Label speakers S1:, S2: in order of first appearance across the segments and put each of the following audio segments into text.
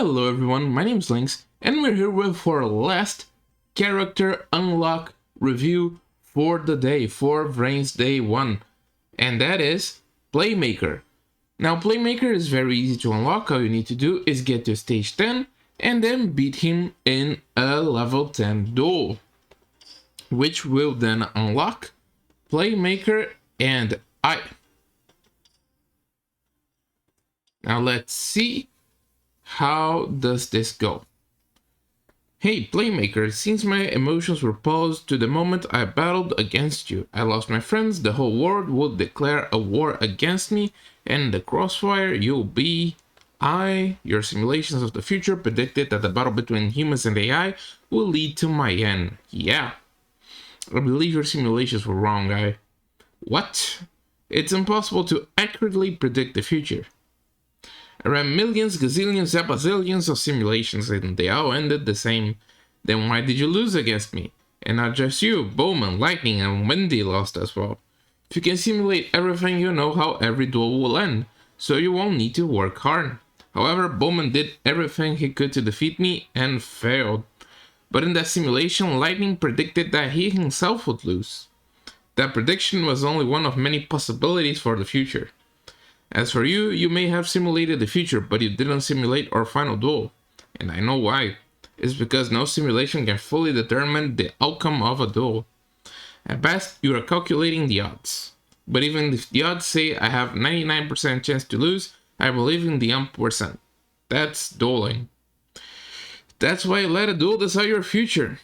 S1: Hello everyone, my name is Lynx, and we're here with our last character unlock review for the day, for Brains Day 1, and that is Playmaker. Now Playmaker is very easy to unlock. All you need to do is get to stage 10 and then beat him in a level 10 duel, which will then unlock Playmaker and I. Now let's see. How does this go? Hey Playmaker, since my emotions were paused to the moment I battled against you, I lost my friends, the whole world would declare a war against me, and the crossfire you'll be. Your simulations of the future predicted that the battle between humans and AI will lead to my end. Yeah. I believe your simulations were wrong, I. What? It's impossible to accurately predict the future. I ran millions, gazillions, bazillions of simulations and they all ended the same. Then why did you lose against me? And not just you, Bowman, Lightning, and Wendy lost as well. If you can simulate everything, you know how every duel will end, so you won't need to work hard. However, Bowman did everything he could to defeat me and failed. But in that simulation, Lightning predicted that he himself would lose. That prediction was only one of many possibilities for the future. As for you, you may have simulated the future, but you didn't simulate our final duel. And I know why. It's because no simulation can fully determine the outcome of a duel. At best, you are calculating the odds. But even if the odds say I have 99% chance to lose, I believe in the %. That's dueling. That's why I let a duel decide your future.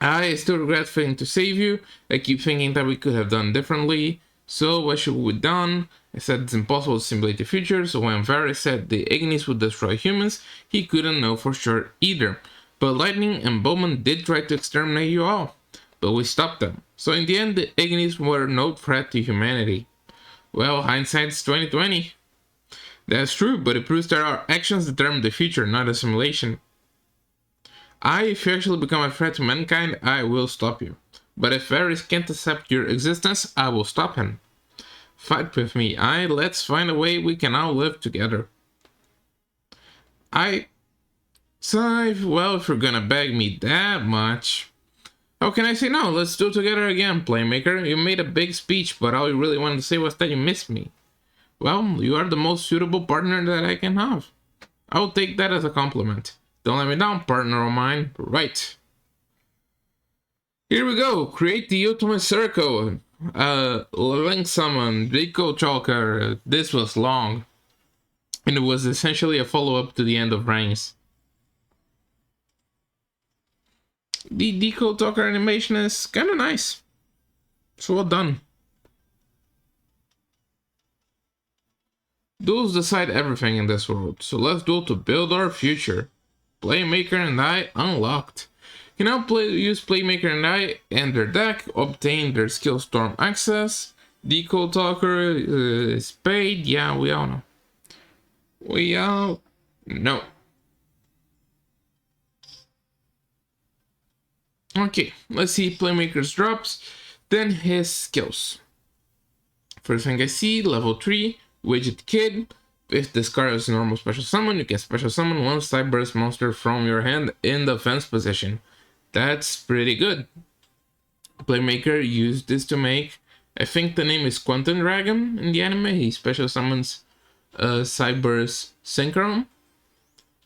S1: I still regret failing to save you. I keep thinking that we could have done differently. So what should we have done? I said it's impossible to simulate the future, so when Varys said the Ignis would destroy humans, he couldn't know for sure either. But Lightning and Bowman did try to exterminate you all, but we stopped them. So in the end, the Ignis were no threat to humanity. Well, hindsight's 2020. That's true, but it proves that our actions determine the future, not a simulation. If you actually become a threat to mankind, I will stop you. But if Varys can't accept your existence, I will stop him. Fight with me, let's find a way we can all live together. Well, if you're gonna beg me that much, how can I say no? Let's do it together again, Playmaker. You made a big speech, but all you really wanted to say was that you missed me. Well, you are the most suitable partner that I can have. I will take that as a compliment. Don't let me down, partner of mine. Right. Here we go. Create the ultimate circle. Link summon, Deco Chalker. This was long. And it was essentially a follow-up to the end of Reigns. The Deco Chalker animation is kinda nice. It's well done. Duels decide everything in this world, so let's duel to build our future. Playmaker and I unlocked. You can now use Playmaker and I and their deck, obtain their skill storm access. Deco Talker is paid, yeah, we all know. We all know. Okay, let's see Playmaker's drops, then his skills. First thing I see, level 3, Widget Kid. If this card is a normal special summon, you can special summon one CYBERSE monster from your hand in the defense position. That's pretty good. Playmaker used this to make, I think the name is Quantum Dragon in the anime. He special summons CYBERSE Synchron.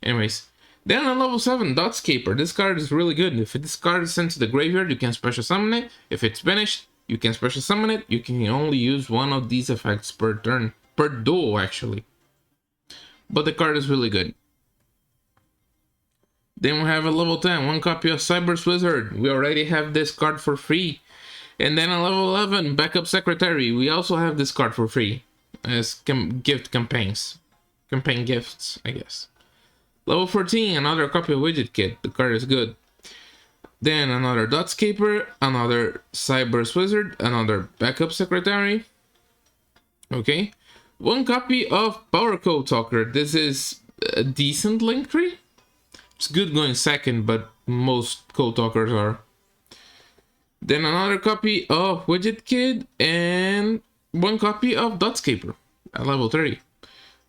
S1: Anyways, then on level 7, Dotscaper. This card is really good. If this card is sent to the graveyard, you can special summon it. If it's banished, you can special summon it. You can only use one of these effects per turn, per duel actually. But the card is really good. Then we have a level 10, one copy of CYBERSE Wizard. We already have this card for free. And then on level 11, Backup Secretary. We also have this card for free as gift campaigns. Campaign gifts, I guess. Level 14, another copy of Widget Kit. The card is good. Then another Dotscaper, another CYBERSE Wizard, another Backup Secretary. Okay. One copy of Power Code Talker. This is a decent link tree. It's good going second, but most Code Talkers are. Then another copy of Widget Kid and one copy of Dotscaper at level 30.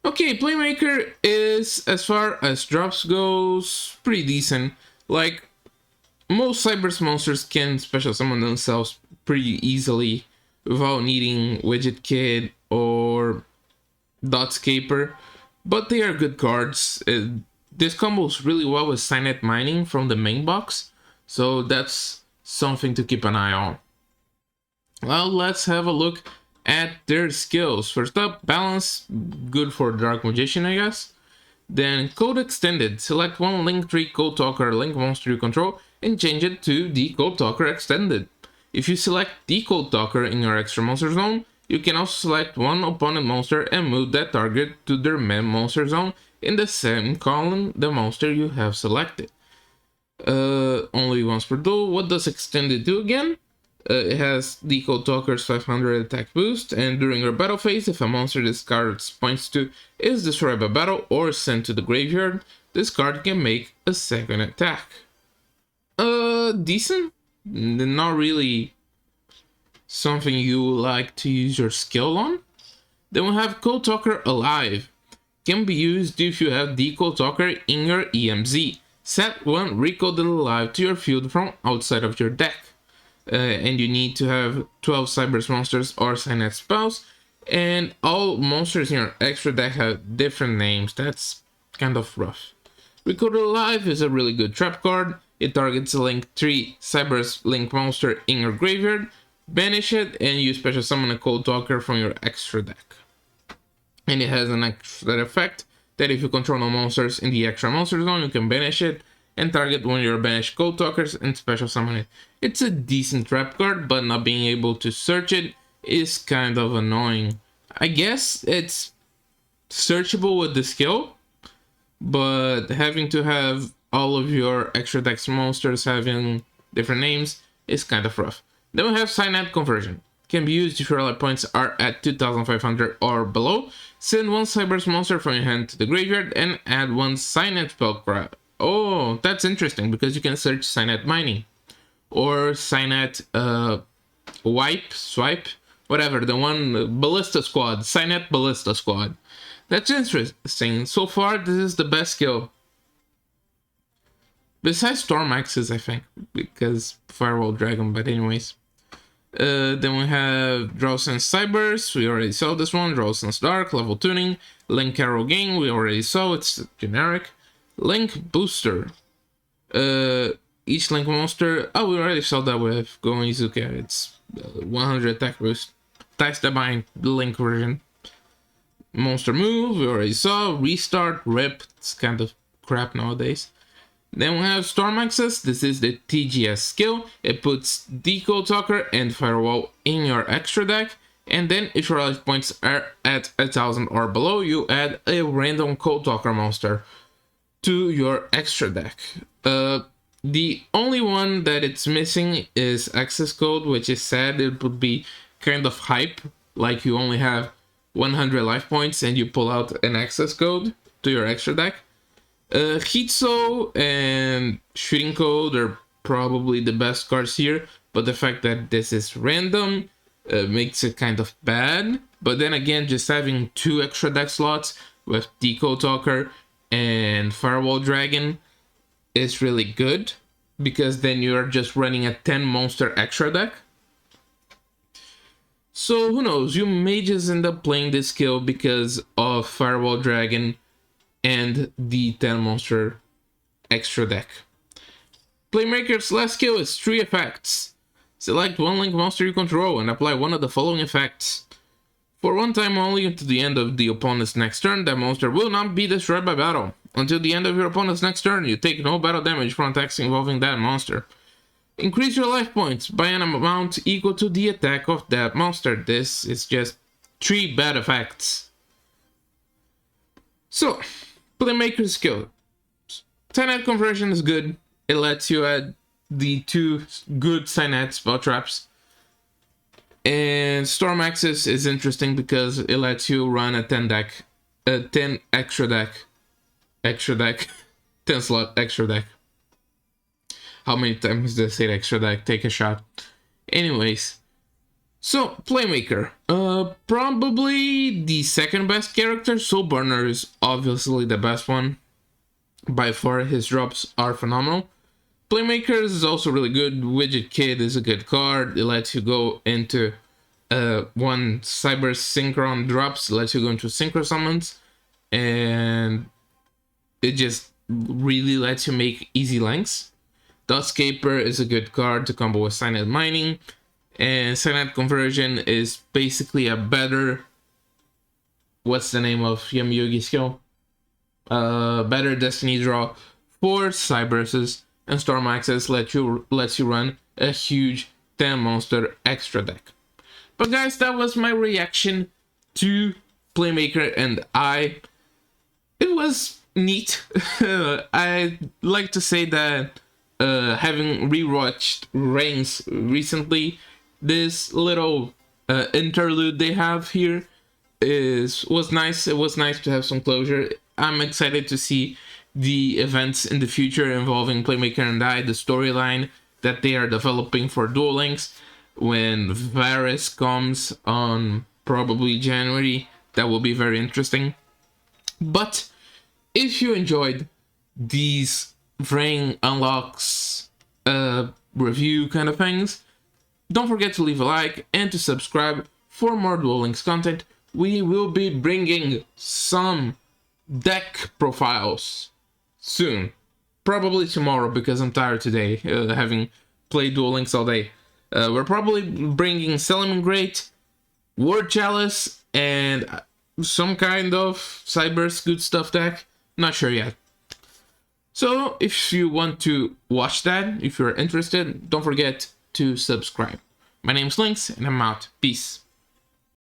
S1: Okay, Playmaker is, as far as drops goes, pretty decent. Like, most CYBERSE monsters can special summon themselves pretty easily without needing Widget Kit or Dotscaper, but they are good cards. This combos really well with Signet Mining from the main box, so that's something to keep an eye on. Well, let's have a look at their skills. First up, Balance, good for Dark Magician, I guess. Then Code Extended, select one Link 3 Code Talker Link monster you control and change it to the Code Talker Extended. If you select the Code Talker in your extra monster zone, you can also select one opponent monster and move that target to their main monster zone in the same column the monster you have selected. Only once per duel. What does Extended do again? It has the Code Talker's 500 attack boost, and during your battle phase, if a monster this card points to is destroyed by battle or sent to the graveyard, this card can make a second attack. Decent? Not really something you like to use your skill on. Then we have Code Talker Alive. Can be used if you have the Code Talker in your EMZ. Set one Recoded Alive to your field from outside of your deck. And you need to have 12 CYBERSE monsters or Signet spells, and all monsters in your extra deck have different names. That's kind of rough. Recoded Alive is a really good trap card. It targets a Link 3 CYBERSE Link monster in your graveyard, banish it, and you special summon a Code Talker from your extra deck. And it has an extra effect that if you control no monsters in the extra monster zone, you can banish it and target one of your banished Code Talkers and special summon it. It's a decent trap card, but not being able to search it is kind of annoying. I guess it's searchable with the skill, but having to have all of your extra deck monsters having different names is kind of rough. Then we have Signet Conversion. Can be used if your life points are at 2500 or below. Send one CYBERSE monster from your hand to the graveyard and add one Signet spell card. Oh, that's interesting because you can search Signet Mining or Signet Swipe, whatever, the one Ballista Squad, Signet Ballista Squad. That's interesting. So far, this is the best skill. Besides Storm Axes, I think, because Firewall Dragon, but anyways. Then we have Drawsense CYBERSE, we already saw this one. Drawsense Dark, level tuning. Link Arrow Gain, we already saw, it's generic. Link Booster. Each Link monster, oh, we already saw that with Going Izuka, it's 100 attack boost. That's the bind, the Link version. Monster Move, we already saw. Restart, Rip, it's kind of crap nowadays. Then we have Storm Access. This is the TGS skill. It puts the Code Talker and Firewall in your extra deck. And then if your life points are at 1000 or below, you add a random Code Talker monster to your extra deck. The only one that it's missing is Access Code, which is sad. It would be kind of hype, like you only have 100 life points and you pull out an Access Code to your extra deck. Hitso and Shooting Code are probably the best cards here, but the fact that this is random makes it kind of bad. But then again, just having 2 extra deck slots with the Code Talker and Firewall Dragon is really good, because then you're just running a 10 monster extra deck. So who knows, you may just end up playing this skill because of Firewall Dragon and the 10 monster extra deck. Playmaker's last skill is 3 effects. Select one Link monster you control and apply one of the following effects. For one time only until the end of the opponent's next turn, that monster will not be destroyed by battle. Until the end of your opponent's next turn, you take no battle damage from attacks involving that monster. Increase your life points by an amount equal to the attack of that monster. This is just 3 bad effects. So, Playmaker skill. Signet Conversion is good. It lets you add the 2 good Signet spell traps. And Storm Access is interesting because it lets you run a 10 extra deck. 10 slot extra deck. How many times did I say extra deck? Take a shot. Anyways, So, Playmaker. Probably the second best character. Soul Burner is obviously the best one. By far, his drops are phenomenal. Playmaker is also really good. Widget Kid is a good card. It lets you go into one Cyber Synchron drops. It lets you go into Synchro Summons. And it just really lets you make easy lengths. Dotscaper is a good card to combo with Cyanide Mining. And Cyanide Conversion is basically a better... What's the name of Yami skill? Better Destiny Draw for CYBERSEs. And Storm Access lets you run a huge 10 monster extra deck. But guys, that was my reaction to Playmaker, and it was neat. I like to say that having rewatched Reigns recently, this little interlude they have here was nice. It was nice to have some closure. I'm excited to see the events in the future involving Playmaker and the storyline that they are developing for Duel Links. When Varus comes on probably January, that will be very interesting. But if you enjoyed these Vrain Unlocks review kind of things, don't forget to leave a like and to subscribe for more Duel Links content. We will be bringing some deck profiles soon. Probably tomorrow, because I'm tired today, having played Duel Links all day. We're probably bringing Salamon Great, Word Chalice, and some kind of CYBERSE good stuff deck. Not sure yet. So if you want to watch that, if you're interested, don't forget to subscribe. My name's Lynx, and I'm out. Peace.